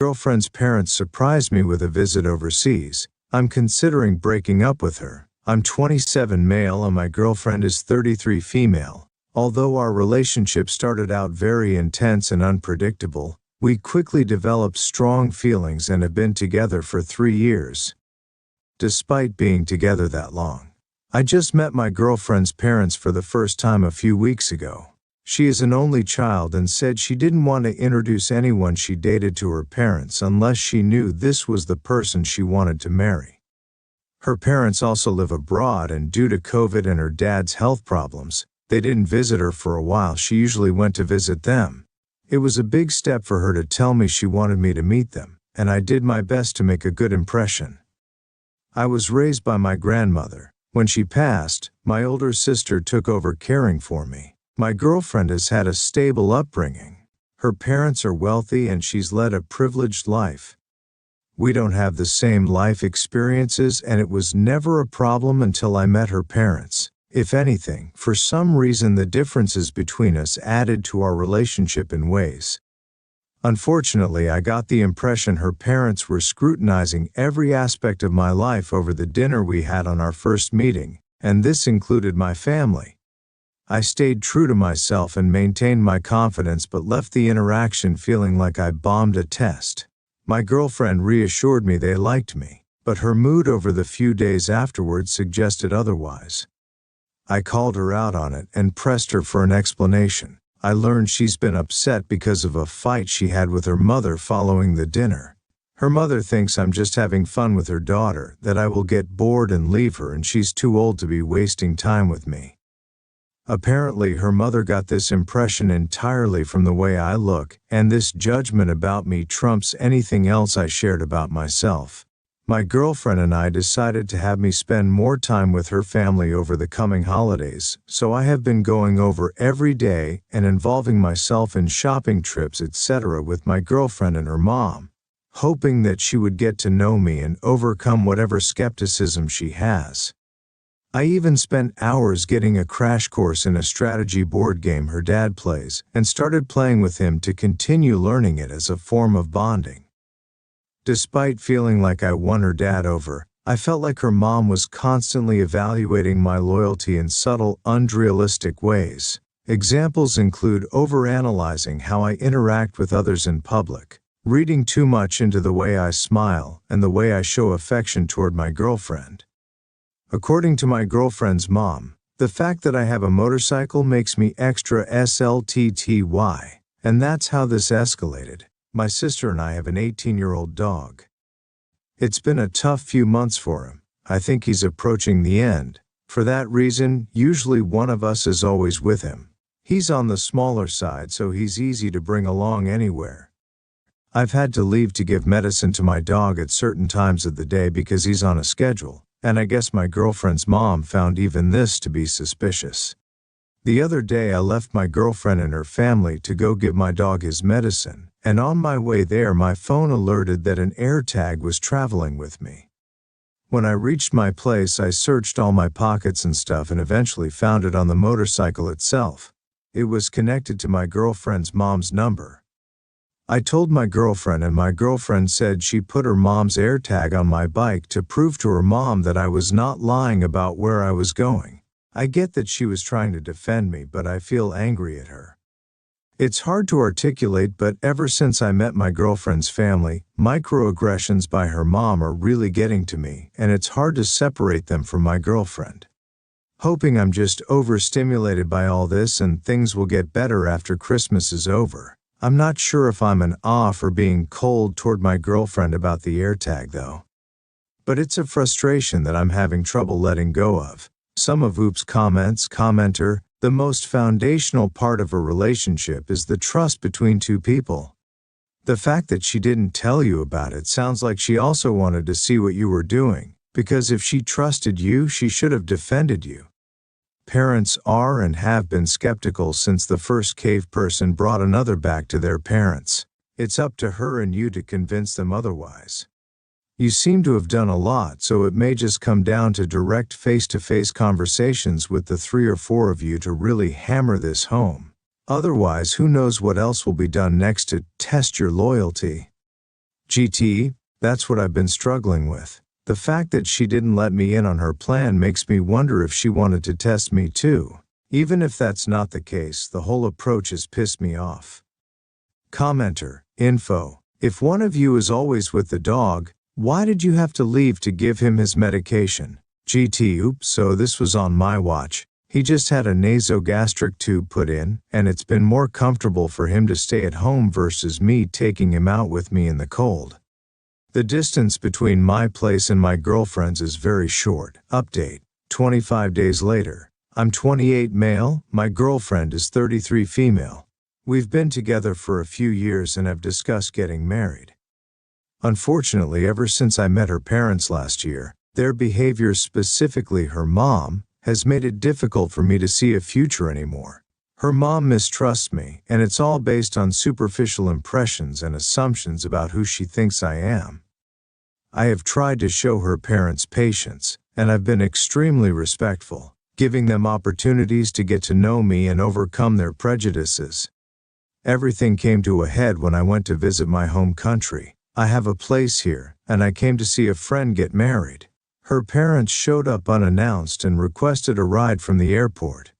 Girlfriend's parents surprised me with a visit overseas. I'm considering breaking up with her. I'm 27 male and my girlfriend is 33 female. Although our relationship started out very intense and unpredictable, we quickly developed strong feelings and have been together for 3 years. Despite being together that long, I just met my girlfriend's parents for the first time a few weeks ago. She is an only child and said she didn't want to introduce anyone she dated to her parents unless she knew this was the person she wanted to marry. Her parents also live abroad and due to COVID and her dad's health problems, they didn't visit her for a while. She usually went to visit them. It was a big step for her to tell me she wanted me to meet them, and I did my best to make a good impression. I was raised by my grandmother. When she passed, my older sister took over caring for me. My girlfriend has had a stable upbringing. Her parents are wealthy and she's led a privileged life. We don't have the same life experiences and it was never a problem until I met her parents. If anything, for some reason the differences between us added to our relationship in ways. Unfortunately, I got the impression her parents were scrutinizing every aspect of my life over the dinner we had on our first meeting, and this included my family. I stayed true to myself and maintained my confidence but left the interaction feeling like I bombed a test. My girlfriend reassured me they liked me, but her mood over the few days afterwards suggested otherwise. I called her out on it and pressed her for an explanation. I learned she's been upset because of a fight she had with her mother following the dinner. Her mother thinks I'm just having fun with her daughter, that I will get bored and leave her and she's too old to be wasting time with me. Apparently her mother got this impression entirely from the way I look, and this judgment about me trumps anything else I shared about myself. My girlfriend and I decided to have me spend more time with her family over the coming holidays, so I have been going over every day and involving myself in shopping trips etc. with my girlfriend and her mom, hoping that she would get to know me and overcome whatever skepticism she has. I even spent hours getting a crash course in a strategy board game her dad plays and started playing with him to continue learning it as a form of bonding. Despite feeling like I won her dad over, I felt like her mom was constantly evaluating my loyalty in subtle, unrealistic ways. Examples include overanalyzing how I interact with others in public, reading too much into the way I smile and the way I show affection toward my girlfriend. According to my girlfriend's mom, the fact that I have a motorcycle makes me extra SLTTY, and that's how this escalated. My sister and I have an 18-year-old dog. It's been a tough few months for him. I think he's approaching the end. For that reason, usually one of us is always with him. He's on the smaller side, so he's easy to bring along anywhere. I've had to leave to give medicine to my dog at certain times of the day because he's on a schedule. And I guess my girlfriend's mom found even this to be suspicious. The other day I left my girlfriend and her family to go give my dog his medicine, and on my way there my phone alerted that an AirTag was traveling with me. When I reached my place I searched all my pockets and stuff and eventually found it on the motorcycle itself. It was connected to my girlfriend's mom's number. I told my girlfriend and my girlfriend said she put her mom's AirTag on my bike to prove to her mom that I was not lying about where I was going. I get that she was trying to defend me, but I feel angry at her. It's hard to articulate, but ever since I met my girlfriend's family, microaggressions by her mom are really getting to me, and it's hard to separate them from my girlfriend. Hoping I'm just overstimulated by all this and things will get better after Christmas is over. I'm not sure if I'm an off or being cold toward my girlfriend about the AirTag though. But it's a frustration that I'm having trouble letting go of. Some of Oop's commenter, the most foundational part of a relationship is the trust between two people. The fact that she didn't tell you about it sounds like she also wanted to see what you were doing, because if she trusted you, she should have defended you. Parents are and have been skeptical since the first cave person brought another back to their parents. It's up to her and you to convince them otherwise. You seem to have done a lot, so it may just come down to direct face-to-face conversations with the 3 or 4 of you to really hammer this home. Otherwise, who knows what else will be done next to test your loyalty. GT, that's what I've been struggling with. The fact that she didn't let me in on her plan makes me wonder if she wanted to test me too. Even if that's not the case, the whole approach has pissed me off. Commenter, info. If one of you is always with the dog, why did you have to leave to give him his medication? GT, oops, so this was on my watch. He just had a nasogastric tube put in, and it's been more comfortable for him to stay at home versus me taking him out with me in the cold. The distance between my place and my girlfriend's is very short. Update, 25 days later. I'm 28 male, my girlfriend is 33 female. We've been together for a few years and have discussed getting married. Unfortunately, ever since I met her parents last year, their behavior, specifically her mom, has made it difficult for me to see a future anymore. Her mom mistrusts me, and it's all based on superficial impressions and assumptions about who she thinks I am. I have tried to show her parents patience, and I've been extremely respectful, giving them opportunities to get to know me and overcome their prejudices. Everything came to a head when I went to visit my home country. I have a place here, and I came to see a friend get married. Her parents showed up unannounced and requested a ride from the airport.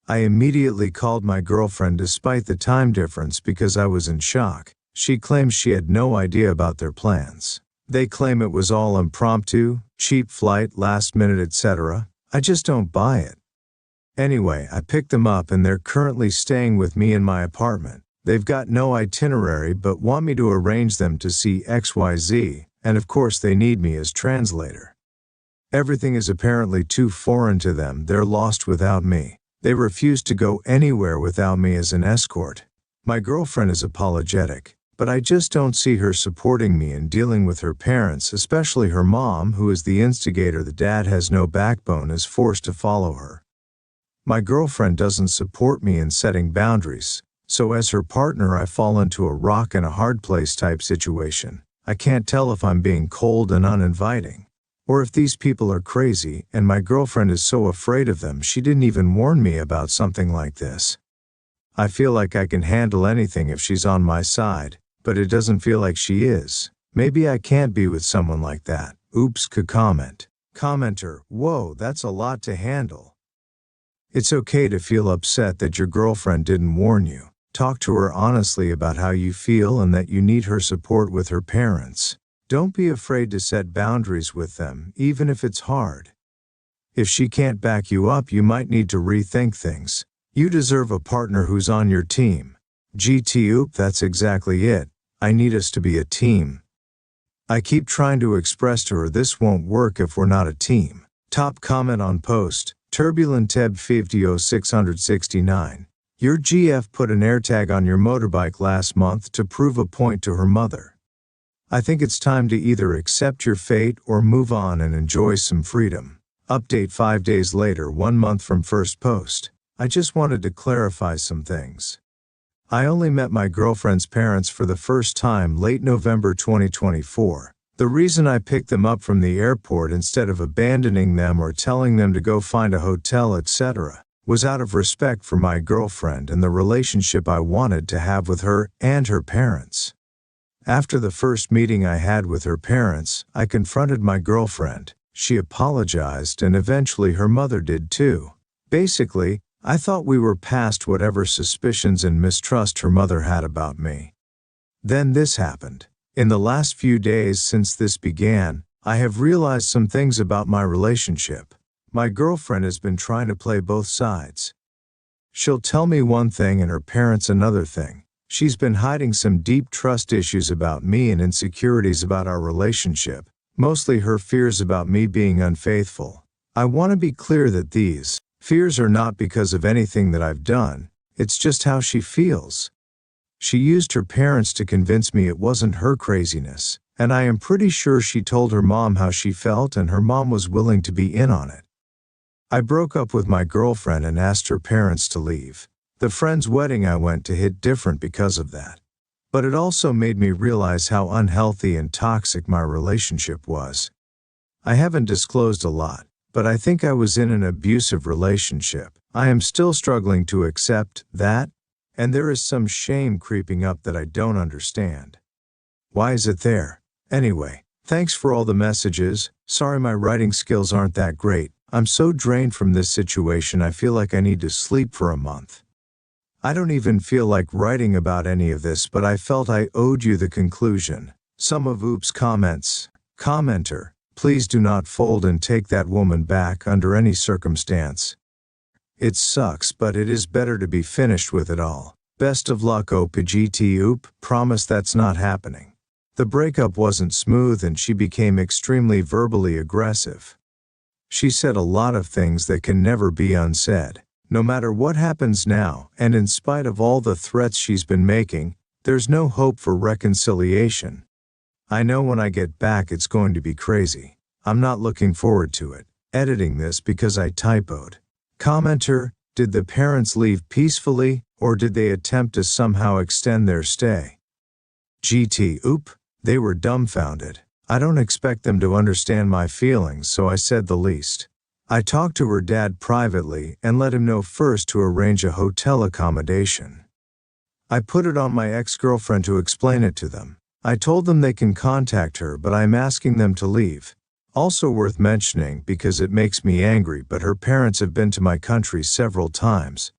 I immediately called my girlfriend despite the time difference because I was in shock. She claims she had no idea about their plans. They claim it was all impromptu, cheap flight, last minute, etc. I just don't buy it. Anyway, I picked them up and they're currently staying with me in my apartment. They've got no itinerary but want me to arrange them to see XYZ, and of course they need me as translator. Everything is apparently too foreign to them. They're lost without me. They refuse to go anywhere without me as an escort. My girlfriend is apologetic, but I just don't see her supporting me in dealing with her parents, especially her mom, who is the instigator. The dad has no backbone, is forced to follow her. My girlfriend doesn't support me in setting boundaries, so as her partner I fall into a rock and a hard place type situation. I can't tell if I'm being cold and uninviting, or if these people are crazy, and my girlfriend is so afraid of them she didn't even warn me about something like this. I feel like I can handle anything if she's on my side, but it doesn't feel like she is. Maybe I can't be with someone like that. Oops, comment. Commenter, whoa, that's a lot to handle. It's okay to feel upset that your girlfriend didn't warn you. Talk to her honestly about how you feel and that you need her support with her parents. Don't be afraid to set boundaries with them, even if it's hard. If she can't back you up, you might need to rethink things. You deserve a partner who's on your team. GT, oop, that's exactly it. I need us to be a team. I keep trying to express to her this won't work if we're not a team. Top comment on post, Turbulent Teb 50669. Your GF put an AirTag on your motorbike last month to prove a point to her mother. I think it's time to either accept your fate or move on and enjoy some freedom. Update 5 days later, 1 month from first post. I just wanted to clarify some things. I only met my girlfriend's parents for the first time late November 2024. The reason I picked them up from the airport instead of abandoning them or telling them to go find a hotel, etc., was out of respect for my girlfriend and the relationship I wanted to have with her and her parents. After the first meeting I had with her parents, I confronted my girlfriend. She apologized and eventually her mother did too. Basically, I thought we were past whatever suspicions and mistrust her mother had about me. Then this happened. In the last few days since this began, I have realized some things about my relationship. My girlfriend has been trying to play both sides. She'll tell me one thing and her parents another thing. She's been hiding some deep trust issues about me and insecurities about our relationship, mostly her fears about me being unfaithful. I want to be clear that these fears are not because of anything that I've done, it's just how she feels. She used her parents to convince me it wasn't her craziness, and I am pretty sure she told her mom how she felt and her mom was willing to be in on it. I broke up with my girlfriend and asked her parents to leave. The friend's wedding I went to hit different because of that. But it also made me realize how unhealthy and toxic my relationship was. I haven't disclosed a lot, but I think I was in an abusive relationship. I am still struggling to accept that, and there is some shame creeping up that I don't understand. Why is it there? Anyway, thanks for all the messages. Sorry my writing skills aren't that great. I'm so drained from this situation I feel like I need to sleep for a month. I don't even feel like writing about any of this, but I felt I owed you the conclusion. Some of Oops' comments. Commenter, please do not fold and take that woman back under any circumstance. It sucks, but it is better to be finished with it all. Best of luck OPGT Oop, promise that's not happening. The breakup wasn't smooth and she became extremely verbally aggressive. She said a lot of things that can never be unsaid. No matter what happens now, and in spite of all the threats she's been making, there's no hope for reconciliation. I know when I get back it's going to be crazy. I'm not looking forward to it. Editing this because I typoed. Commenter, did the parents leave peacefully, or did they attempt to somehow extend their stay? GT Oop, they were dumbfounded. I don't expect them to understand my feelings, so I said the least. I talked to her dad privately and let him know first to arrange a hotel accommodation. I put it on my ex-girlfriend to explain it to them. I told them they can contact her, but I'm asking them to leave. Also worth mentioning because it makes me angry, but her parents have been to my country several times.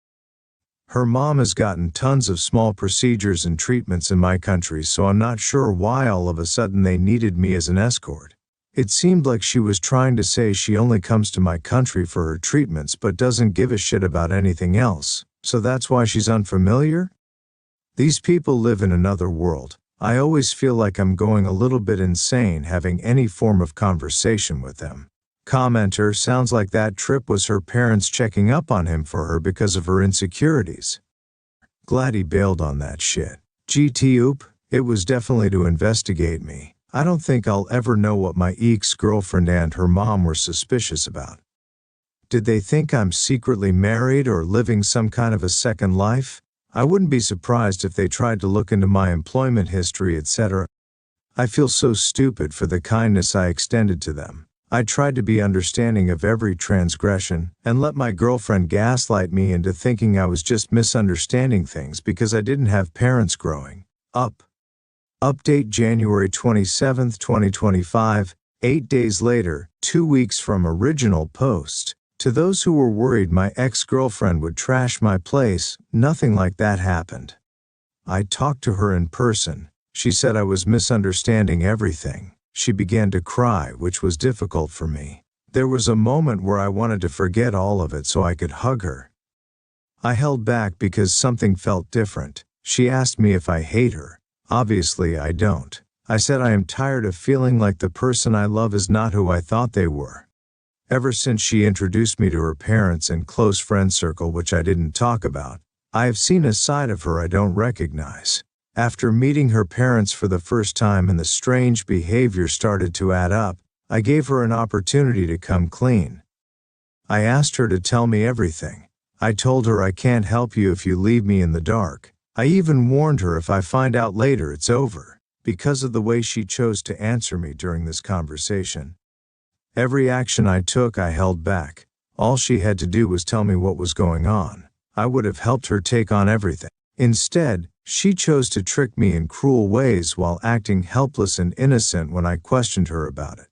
Her mom has gotten tons of small procedures and treatments in my country, so I'm not sure why all of a sudden they needed me as an escort. It seemed like she was trying to say she only comes to my country for her treatments but doesn't give a shit about anything else, so that's why she's unfamiliar? These people live in another world. I always feel like I'm going a little bit insane having any form of conversation with them. Commenter, sounds like that trip was her parents checking up on him for her because of her insecurities. Glad he bailed on that shit. GT Oop, it was definitely to investigate me. I don't think I'll ever know what my ex-girlfriend and her mom were suspicious about. Did they think I'm secretly married or living some kind of a second life? I wouldn't be surprised if they tried to look into my employment history, etc. I feel so stupid for the kindness I extended to them. I tried to be understanding of every transgression and let my girlfriend gaslight me into thinking I was just misunderstanding things because I didn't have parents growing up. Update January 27, 2025, 8 days later, 2 weeks from original post. To those who were worried my ex-girlfriend would trash my place, nothing like that happened. I talked to her in person. She said I was misunderstanding everything. She began to cry, which was difficult for me. There was a moment where I wanted to forget all of it so I could hug her. I held back because something felt different. She asked me if I hate her. Obviously I don't. I said I am tired of feeling like the person I love is not who I thought they were. Ever since she introduced me to her parents and close friend circle, which I didn't talk about, I have seen a side of her I don't recognize. After meeting her parents for the first time and the strange behavior started to add up, I gave her an opportunity to come clean. I asked her to tell me everything. I told her I can't help you if you leave me in the dark. I even warned her if I find out later it's over, because of the way she chose to answer me during this conversation. Every action I took I held back. All she had to do was tell me what was going on. I would have helped her take on everything. Instead, she chose to trick me in cruel ways while acting helpless and innocent when I questioned her about it.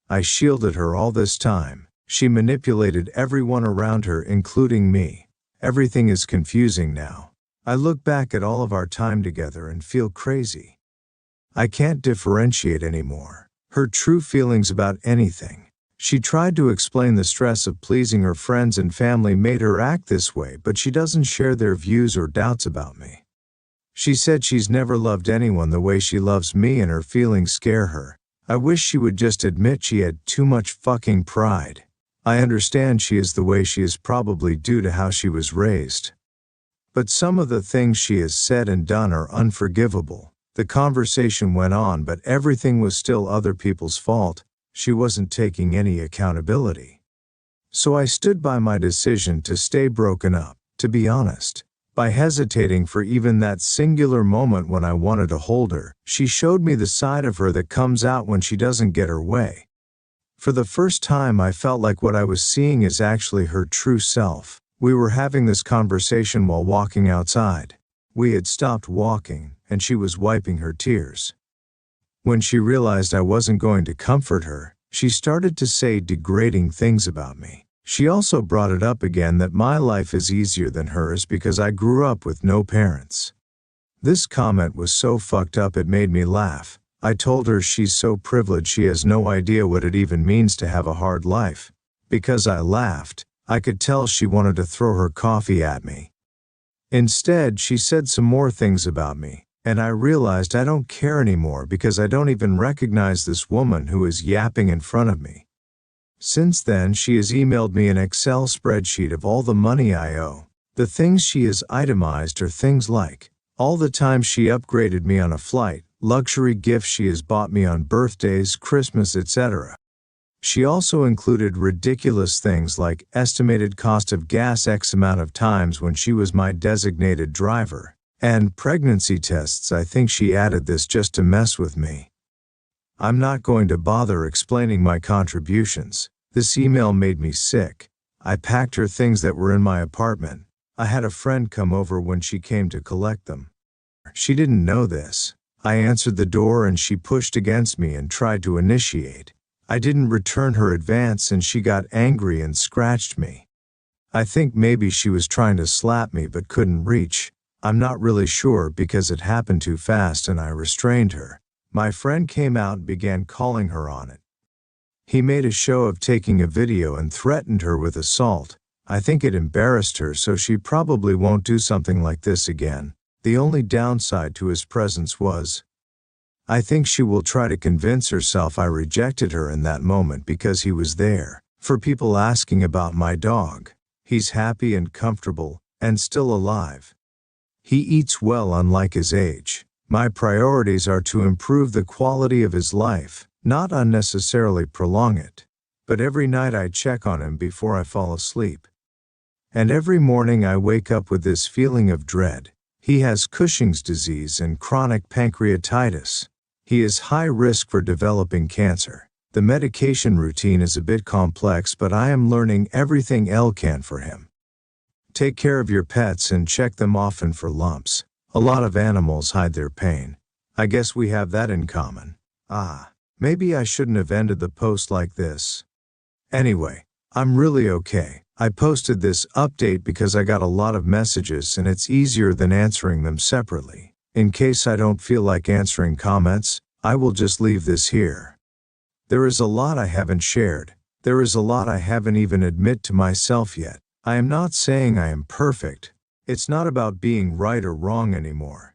I shielded her all this time. She manipulated everyone around her, including me. Everything is confusing now. I look back at all of our time together and feel crazy. I can't differentiate anymore her true feelings about anything. She tried to explain the stress of pleasing her friends and family made her act this way, but she doesn't share their views or doubts about me. She said she's never loved anyone the way she loves me and her feelings scare her. I wish she would just admit she had too much fucking pride. I understand she is the way she is probably due to how she was raised. But some of the things she has said and done are unforgivable. The conversation went on, but everything was still other people's fault. She wasn't taking any accountability. So I stood by my decision to stay broken up, to be honest. By hesitating for even that singular moment when I wanted to hold her, she showed me the side of her that comes out when she doesn't get her way. For the first time I felt like what I was seeing is actually her true self. We were having this conversation while walking outside. We had stopped walking, and she was wiping her tears. When she realized I wasn't going to comfort her, she started to say degrading things about me. She also brought it up again that my life is easier than hers because I grew up with no parents. This comment was so fucked up it made me laugh. I told her she's so privileged she has no idea what it even means to have a hard life. Because I laughed, I could tell she wanted to throw her coffee at me. Instead, she said some more things about me, and I realized I don't care anymore because I don't even recognize this woman who is yapping in front of me. Since then, she has emailed me an Excel spreadsheet of all the money I owe. The things she has itemized are things like all the times she upgraded me on a flight, luxury gifts she has bought me on birthdays, Christmas, etc. She also included ridiculous things like estimated cost of gas X amount of times when she was my designated driver, and pregnancy tests. I think she added this just to mess with me. I'm not going to bother explaining my contributions. This email made me sick. I packed her things that were in my apartment. I had a friend come over when she came to collect them. She didn't know this. I answered the door and she pushed against me and tried to initiate. I didn't return her advance and she got angry and scratched me. I think maybe she was trying to slap me but couldn't reach. I'm not really sure because it happened too fast and I restrained her. My friend came out and began calling her on it. He made a show of taking a video and threatened her with assault. I think it embarrassed her, so she probably won't do something like this again. The only downside to his presence was, I think she will try to convince herself I rejected her in that moment because he was there. For people asking about my dog, he's happy and comfortable, and still alive. He eats well unlike his age. My priorities are to improve the quality of his life, not unnecessarily prolong it. But every night I check on him before I fall asleep. And every morning I wake up with this feeling of dread. He has Cushing's disease and chronic pancreatitis. He is high risk for developing cancer. The medication routine is a bit complex, but I am learning everything Elle can for him. Take care of your pets and check them often for lumps. A lot of animals hide their pain. I guess we have that in common. Maybe I shouldn't have ended the post like this. Anyway, I'm really okay. I posted this update because I got a lot of messages and it's easier than answering them separately. In case I don't feel like answering comments, I will just leave this here. There is a lot I haven't shared. There is a lot I haven't even admit to myself yet. I am not saying I am perfect. It's not about being right or wrong anymore.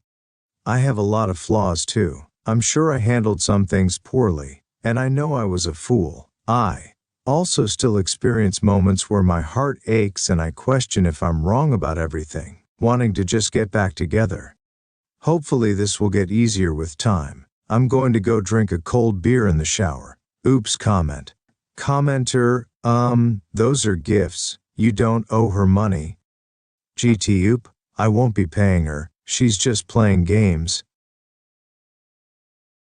I have a lot of flaws too. I'm sure I handled some things poorly, and I know I was a fool. I also still experience moments where my heart aches and I question if I'm wrong about everything, wanting to just get back together. Hopefully this will get easier with time. I'm going to go drink a cold beer in the shower. Oops comment. Commenter, those are gifts. You don't owe her money. GT oop, I won't be paying her. She's just playing games.